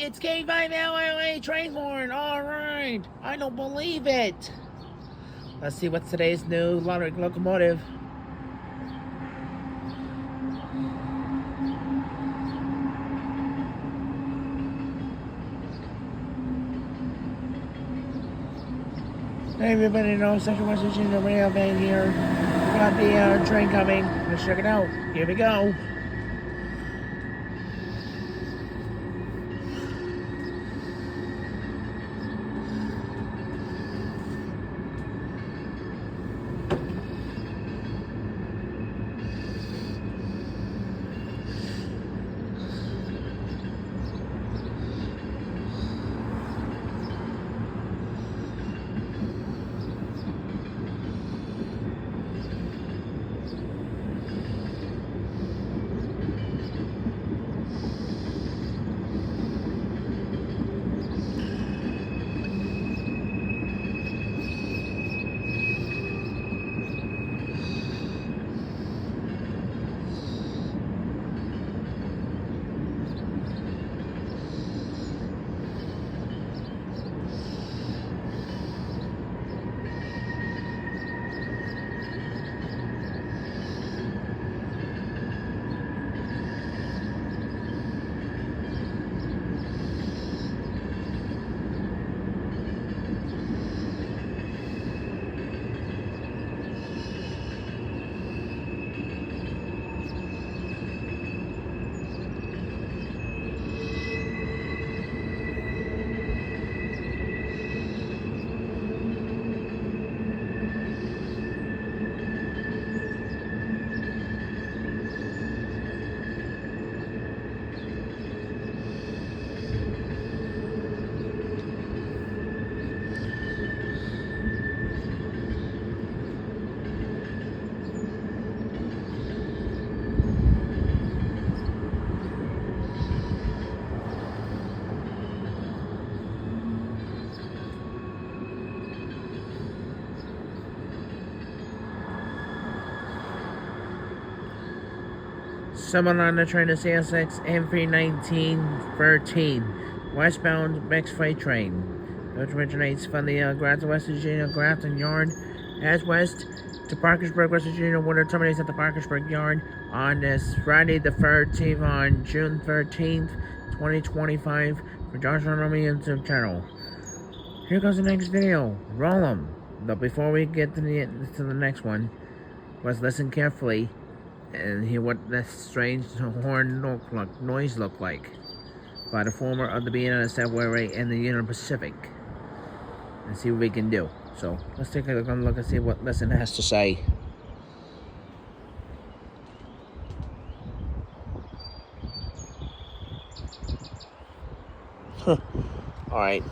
it's K5LLA train horn. All right. I don't believe it. Let's see what's today's new locomotive. Hey everybody, Central West Virginia rail van here. We got the train coming. Let's check it out. Here we go. Someone on the train is CSX m319-13, westbound mixed freight train, which originates from the Grafton, West Virginia Grafton Yard, as west to Parkersburg, West Virginia, where it terminates at the Parkersburg Yard on this Friday the 13th, on June 13th, 2025, for Joshua Army YouTube channel. Here goes the next video. Roll them. But before we get to the next one, let's listen carefully and hear what that strange horn noise looked like by the former of the bnsf railway in the Union Pacific, and see what we can do. So let's take a look and see what Listen has to say. All right.